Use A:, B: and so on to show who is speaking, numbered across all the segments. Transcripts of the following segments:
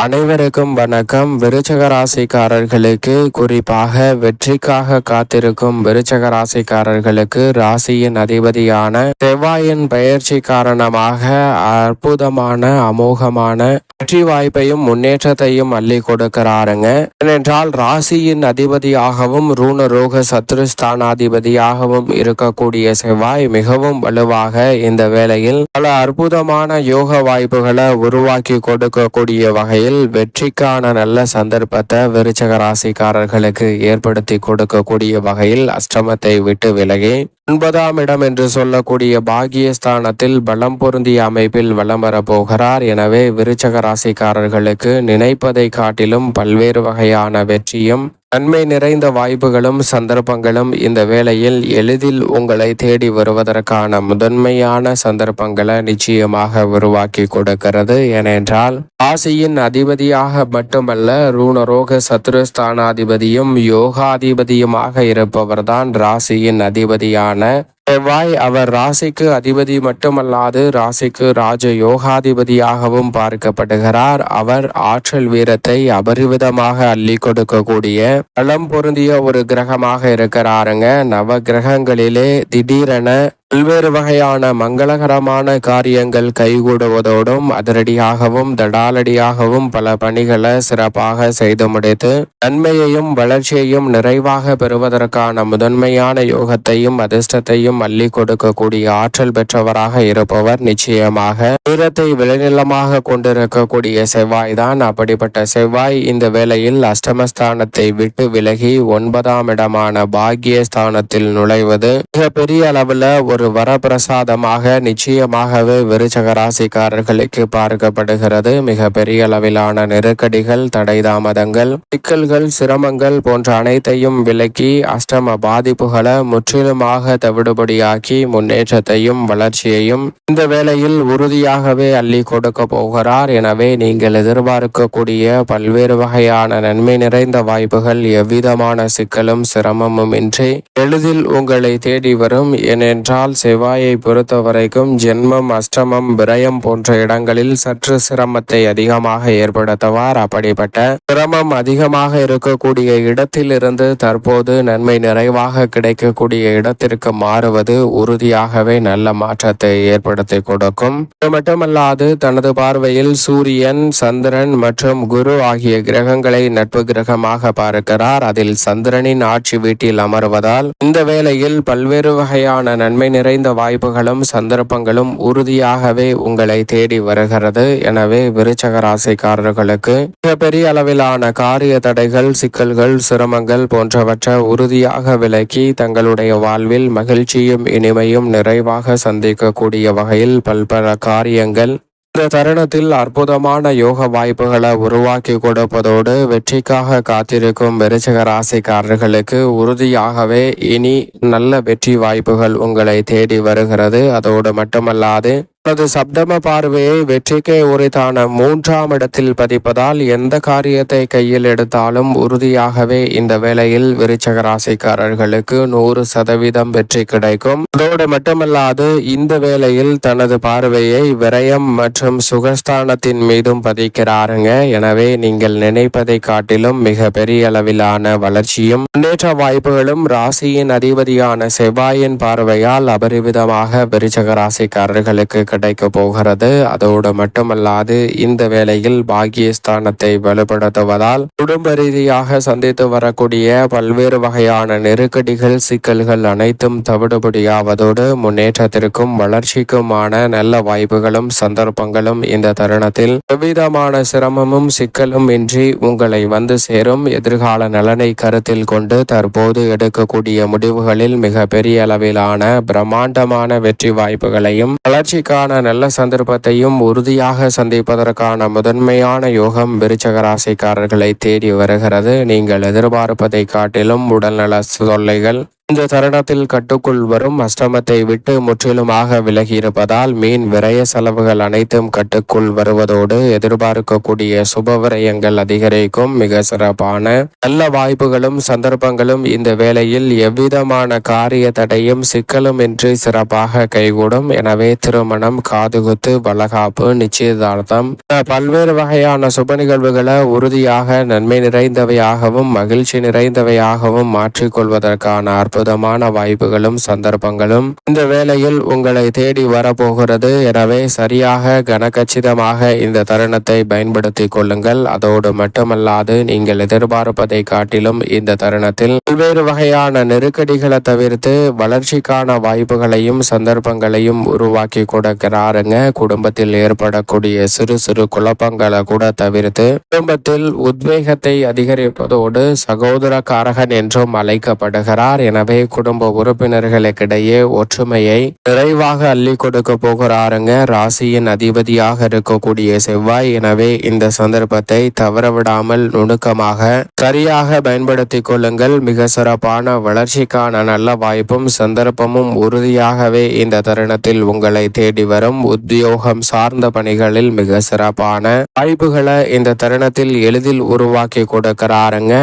A: அனைவருக்கும் வணக்கம். விருச்சக ராசிக்காரர்களுக்கு, குறிப்பாக வெற்றிக்காக காத்திருக்கும் விருச்சக ராசிக்காரர்களுக்கு ராசியின் அதிபதியான செவ்வாயின் பெயர்ச்சி காரணமாக அற்புதமான அமோகமான வெற்றி வாய்ப்பையும் முன்னேற்றத்தையும் அள்ளி கொடுக்கிறாருங்க. ஏனென்றால் ராசியின் அதிபதியாகவும் ரூணரோக சத்ருஸ்தானாதிபதியாகவும் இருக்கக்கூடிய செவ்வாய் மிகவும் வலுவாக இந்த வேளையில் பல அற்புதமான யோக வாய்ப்புகளை உருவாக்கி கொடுக்கக்கூடிய வகையில் வெற்றிக்கான நல்ல சந்தர்ப்பத்தை விருச்சக ராசிக்காரர்களுக்கு ஏற்படுத்தி கொடுக்கக்கூடிய வகையில் அஷ்டமத்தை விட்டு விலகி 9ஆம் இடம் என்று சொல்லக்கூடிய பாகியஸ்தானத்தில் பலம் பொருந்திய அமைப்பில் வலம் வரப்போகிறார். எனவே விருச்சக ராசிக்காரர்களுக்கு நினைப்பதை காட்டிலும் பல்வேறு வகையான வெற்றியும் நன்மை நிறைந்த வாய்ப்புகளும் சந்தர்ப்பங்களும் இந்த வேளையில் எளிதில் உங்களை தேடி வருவதற்கான முதன்மையான சந்தர்ப்பங்களை நிச்சயமாக உருவாக்கி கொடுக்கிறது. ஏனென்றால் ராசியின் அதிபதியாக மட்டுமல்ல, ரூணரோக சத்ருஸ்தானாதிபதியும் யோகாதிபதியுமாக இருப்பவர்தான் ராசியின் அதிபதியான செவ்வாய். அவர் ராசிக்கு அதிபதி மட்டுமல்லாது ராசிக்கு ராஜ யோகாதிபதியாகவும் பார்க்கப்படுகிறார். அவர் ஆற்றல் வீரத்தை அபரிவிதமாக அள்ளி கொடுக்கக்கூடிய பலம் பொருந்திய ஒரு கிரகமாக இருக்கிறாருங்க. நவ கிரகங்களிலே திடீரென பல்வேறு வகையான மங்களகரமான காரியங்கள் கைகூடுவதோடும் அதிரடியாகவும் தடாலடியாகவும் பல பணிகளை சிறப்பாக செய்து முடித்து நன்மையையும் வளர்ச்சியையும் நிறைவாக பெறுவதற்கான முதன்மையான யோகத்தையும் அதிர்ஷ்டத்தையும் அள்ளி கொடுக்கக்கூடிய ஆற்றல் பெற்றவராக இருப்பவர் நிச்சயமாக வீரத்தை விளைநிலமாக கொண்டிருக்கக்கூடிய செவ்வாய் தான். அப்படிப்பட்ட செவ்வாய் இந்த வேளையில் அஷ்டமஸ்தானத்தை விட்டு விலகி 9ஆம் இடமான பாக்கியஸ்தானத்தில் நுழைவது மிகப்பெரிய அளவுல ஒரு வரப்பிரசாதமாக நிச்சயமாகவே விருச்சக ராசிக்காரர்களுக்கு பார்க்கப்படுகிறது. மிக பெரிய அளவிலான நெருக்கடிகள், தடை தாமதங்கள், சிக்கல்கள், சிரமங்கள் போன்ற அனைத்தையும் விலக்கி அஷ்டம பாதிப்புகளை முற்றிலுமாக தவிடுபடியாக்கி முன்னேற்றத்தையும் வளர்ச்சியையும் இந்த வேளையில் உறுதியாகவே அள்ளி கொடுக்க போகிறார். எனவே நீங்கள் எதிர்பார்க்கக்கூடிய பல்வேறு வகையான நன்மை நிறைந்த வாய்ப்புகள் எவ்விதமான சிக்கலும் சிரமமும் இன்றி எளிதில் உங்களை தேடி வரும். ஏனென்றால் செவ்வாயை பொறுத்த வரைக்கும் ஜென்மம், அஷ்டமம், விரயம் போன்ற இடங்களில் சற்று சிரமத்தை அதிகமாக ஏற்படுத்துவார். அப்படிப்பட்ட சிரமம் அதிகமாக இருக்கக்கூடிய இடத்திலிருந்து தற்போது நன்மை நிறைவாக கிடைக்கக்கூடிய இடத்திற்கு மாறுவது உறுதியாகவே நல்ல மாற்றத்தை ஏற்படுத்தி கொடுக்கும். இது மட்டுமல்லாது தனது பார்வையில் சூரியன், சந்திரன் மற்றும் குரு ஆகிய கிரகங்களை நட்பு கிரகமாக பார்க்கிறார். அதில் சந்திரனின் ஆட்சி வீட்டில் அமர்வதால் இந்த வேளையில் பல்வேறு வகையான நன்மை நிறைந்த வாய்ப்புகளும் சந்தர்ப்பங்களும் உறுதியாகவே உங்களை தேடி வருகிறது. எனவே விருச்சக ராசிக்காரர்களுக்கு மிகப்பெரிய அளவிலான காரிய தடைகள், சிக்கல்கள், சிரமங்கள் போன்றவற்றை உறுதியாக விலக்கி தங்களுடைய வாழ்வில் மகிழ்ச்சியும் இனிமையும் நிறைவாக சந்திக்கக்கூடிய வகையில் பல்பல காரியங்கள் இந்த தருணத்தில் அற்புதமான யோக வாய்ப்புகளை உருவாக்கி கொடுப்பதோடு வெற்றிக்காக காத்திருக்கும் விருச்சக ராசிக்காரர்களுக்கு உறுதியாகவே இனி நல்ல வெற்றி வாய்ப்புகள் உங்களை தேடி வருகிறது. அதோடு மட்டுமல்லாது தனது சப்தம பார்வையை வெற்றிக்கே உரித்தான 3ஆம் இடத்தில் பதிப்பதால் எந்த காரியத்தை கையில் எடுத்தாலும் உறுதியாகவே இந்த வேளையில் விருச்சக ராசிக்காரர்களுக்கு 100% வெற்றி கிடைக்கும். அதோடு மட்டுமல்லாது இந்த வேளையில் தனது பார்வையை விரயம் மற்றும் சுகஸ்தானத்தின் மீதும் பதிக்கிறாருங்க. எனவே நீங்கள் நினைப்பதை காட்டிலும் மிக பெரிய அளவிலான வளர்ச்சியும் முன்னேற்ற வாய்ப்புகளும் ராசியின் அதிபதியான செவ்வாயின் பார்வையால் அபரிவிதமாக விருச்சக ராசிக்காரர்களுக்கு கிடைக்க போகிறது. அதோடு மட்டுமல்லாது இந்த வேளையில் பாக்கியஸ்தானத்தை வலுப்படுத்துவதால் குடும்ப ரீதியாக சந்தித்து வரக்கூடிய பல்வேறு வகையான நெருக்கடிகள், சிக்கல்கள் அனைத்தும் தவிடுபடியாவதோடு முன்னேற்றத்திற்கும் வளர்ச்சிக்குமான நல்ல வாய்ப்புகளும் சந்தர்ப்பங்களும் இந்த தருணத்தில் எவ்விதமான சிரமமும் சிக்கலும் இன்றி உங்களை வந்து சேரும். எதிர்கால நலனை கருத்தில் கொண்டு தற்போது எடுக்கக்கூடிய முடிவுகளில் மிக பெரிய அளவிலான பிரம்மாண்டமான வெற்றி வாய்ப்புகளையும் வளர்ச்சிக்கான நல்ல சந்தர்ப்பத்தையும் உறுதியாக சந்திப்பதற்கான முதன்மையான யோகம் விருச்சக ராசிக்காரர்களை தேடி வருகிறது. நீங்கள் எதிர்பார்ப்பதை காட்டிலும் உடல்நல தொல்லைகள், இந்த தருணத்தில் கட்டுக்குள் வரும் அஷ்டமத்தை விட்டு முற்றிலுமாக விலகி இருப்பதால் மீன் விரய செலவுகள் அனைத்தும் கட்டுக்குள் வருவதோடு எதிர்பார்க்கக்கூடிய சுப விரயங்கள் அதிகரிக்கும். மிக சிறப்பான நல்ல வாய்ப்புகளும் சந்தர்ப்பங்களும் இந்த வேளையில் எவ்விதமான காரிய தடையும் சிக்கலும் இன்றி சிறப்பாக கைகூடும். எனவே திருமணம், காதுகுத்து, வளகாப்பு, நிச்சயதார்த்தம் பல்வேறு வகையான சுப நிகழ்வுகளை உறுதியாக நன்மை நிறைந்தவையாகவும் மகிழ்ச்சி நிறைந்தவையாகவும் மாற்றிக்கொள்வதற்கான அற்புதமான வாய்ப்புகளும் சந்தர்ப்பங்களும் இந்த வேளையில் உங்களை தேடி வரப்போகிறது. எனவே சரியாக கனகச்சிதமாக இந்த தருணத்தை பயன்படுத்திக் கொள்ளுங்கள். அதோடு மட்டுமல்லாது நீங்கள் எதிர்பார்ப்பதை காட்டிலும் இந்த தருணத்தில் பல்வேறு வகையான நெருக்கடிகளை தவிர்த்து வளர்ச்சிக்கான வாய்ப்புகளையும் சந்தர்ப்பங்களையும் உருவாக்கி கொடுக்கிறாருங்க. குடும்பத்தில் ஏற்படக்கூடிய சிறு சிறு குழப்பங்களை கூட தவிர்த்து குடும்பத்தில் உத்வேகத்தை அதிகரிப்பதோடு சகோதரக்காரகன் என்றும் அழைக்கப்படுகிறார். எனவே குடும்ப உறுப்பினர்களுக்கிடையே ஒற்றுமையை நிறைவாக அள்ளி கொடுக்க போகிறாருங்க ராசியின் அதிபதியாக இருக்கக்கூடிய செவ்வாய். எனவே இந்த சந்தர்ப்பத்தை தவறவிடாமல் நுணுக்கமாக சரியாக பயன்படுத்திக் கொள்ளுங்கள். மிக சிறப்பான வளர்ச்சிக்கான நல்ல வாய்ப்பும் சந்தர்ப்பமும் உறுதியாகவே இந்த தருணத்தில் உங்களை தேடி வரும். உத்தியோகம் சார்ந்த பணிகளில் மிக சிறப்பான வாய்ப்புகளை இந்த தருணத்தில் எளிதில் உருவாக்கி கொடுக்கிறாருங்க.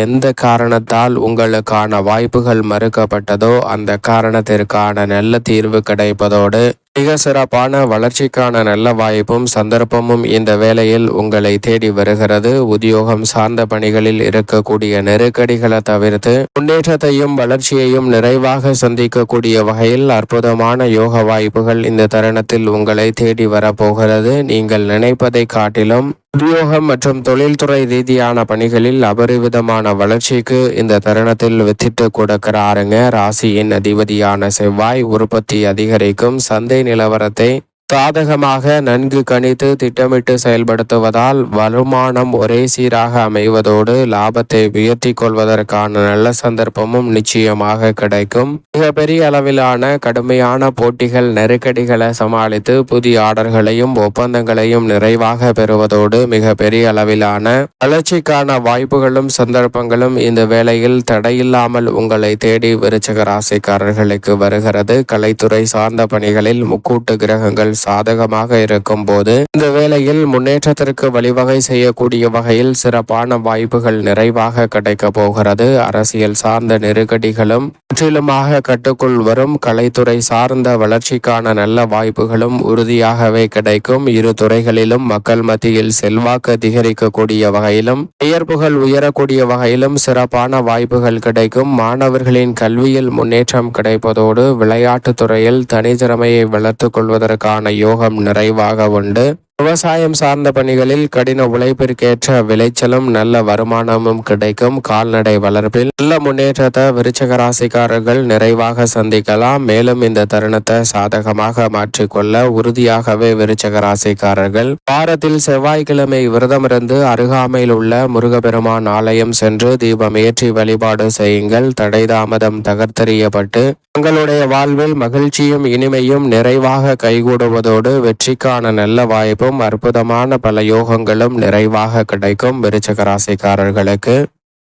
A: எந்த காரணத்தால் உங்களுக்கான வாய்ப்புகள் மறுக்கப்பட்டதோ அந்த காரணத்திற்கான நல்ல தீர்வு கிடைப்பதோடு மிக சிறப்பான வளர்ச்சிக்கான நல்ல வாய்ப்பும் சந்தர்ப்பமும் இந்த வேளையில் உங்களை தேடி வருகிறது. உத்தியோகம் சார்ந்த பணிகளில் இருக்கக்கூடிய நெருக்கடிகளை தவிர்த்து முன்னேற்றத்தையும் வளர்ச்சியையும் நிறைவாக சந்திக்கக்கூடிய வகையில் அற்புதமான யோக வாய்ப்புகள் இந்த தருணத்தில் உங்களை தேடி வரப்போகிறது. நீங்கள் நினைப்பதை காட்டிலும் உத்தியோகம் மற்றும் தொழில்துறை ரீதியான பணிகளில் அபரிவிதமான வளர்ச்சிக்கு இந்த தருணத்தில் வித்திட்டு கொடுக்கிறாருங்க ராசியின் அதிபதியான செவ்வாய். உற்பத்தி அதிகரிக்கும். சந்தை நிலவரத்தை சாதகமாக நன்கு கணித்து திட்டமிட்டு செயல்படுத்துவதால் வருமானம் ஒரே சீராக அமைவதோடு லாபத்தை உயர்த்தி கொள்வதற்கான நல்ல சந்தர்ப்பமும் நிச்சயமாக கிடைக்கும். மிகப்பெரிய அளவிலான கடுமையான போட்டிகள் நெருக்கடிகளை சமாளித்து புதிய ஆர்டர்களையும் ஒப்பந்தங்களையும் நிறைவாக பெறுவதோடு மிக பெரிய அளவிலான வளர்ச்சிக்கான வாய்ப்புகளும் சந்தர்ப்பங்களும் இந்த வேளையில் தடையில்லாமல் உங்களை தேடி விருச்சிக ராசிக்காரர்களுக்கு வருகிறது. கலைத்துறை சார்ந்த பணிகளில் முக்கூட்டு கிரகங்கள் சாதகமாக இருக்கும் போது இந்த வேளையில் முன்னேற்றத்திற்கு வழிவகை செய்யக்கூடிய வகையில் சிறப்பான வாய்ப்புகள் நிறைவாக கிடைக்க போகிறது. அரசியல் சார்ந்த நெருக்கடிகளும் முற்றிலுமாக கட்டுக்குள் வரும். கலைத்துறை சார்ந்த வளர்ச்சிக்கான நல்ல வாய்ப்புகளும் உறுதியாகவே கிடைக்கும். இரு துறைகளிலும் மக்கள் மத்தியில் செல்வாக்கு அதிகரிக்கக்கூடிய வகையிலும் பெயர்ப்புகள் உயரக்கூடிய வகையிலும் சிறப்பான வாய்ப்புகள் கிடைக்கும். மாணவர்களின் கல்வியில் முன்னேற்றம் கிடைப்பதோடு விளையாட்டு துறையில் தனித்திறமையை வளர்த்துக் கொள்வதற்கான யோகம் நிறைவாக உண்டு. விவசாயம் சார்ந்த பணிகளில் கடின உழைப்பிற்கேற்ற விளைச்சலும் நல்ல வருமானமும் கிடைக்கும். கால்நடை வளர்ப்பில் நல்ல முன்னேற்றத்தை விருச்சிக ராசிக்காரர்கள் நிறைவாக சந்திக்கலாம். மேலும் இந்த தருணத்தை சாதகமாக மாற்றிக்கொள்ள உறுதியாகவே விருச்சிக ராசிக்காரர்கள் வாரத்தில் செவ்வாய்க்கிழமை விரதமிருந்து அருகாமையில் உள்ள முருகப்பெருமான் ஆலயம் சென்று தீபம் ஏற்றி வழிபாடு செய்யுங்கள். தடை தாமதம் தகர்த்தெறியப்பட்டு தங்களுடைய வாழ்வில் மகிழ்ச்சியும் இனிமையும் நிறைவாக கைகூடுவதோடு வெற்றிக்கான நல்ல வாய்ப்பும் அற்புதமான பல யோகங்களும் நிறைவாக கிடைக்கும். விருச்சிக ராசிக்காரர்களுக்கு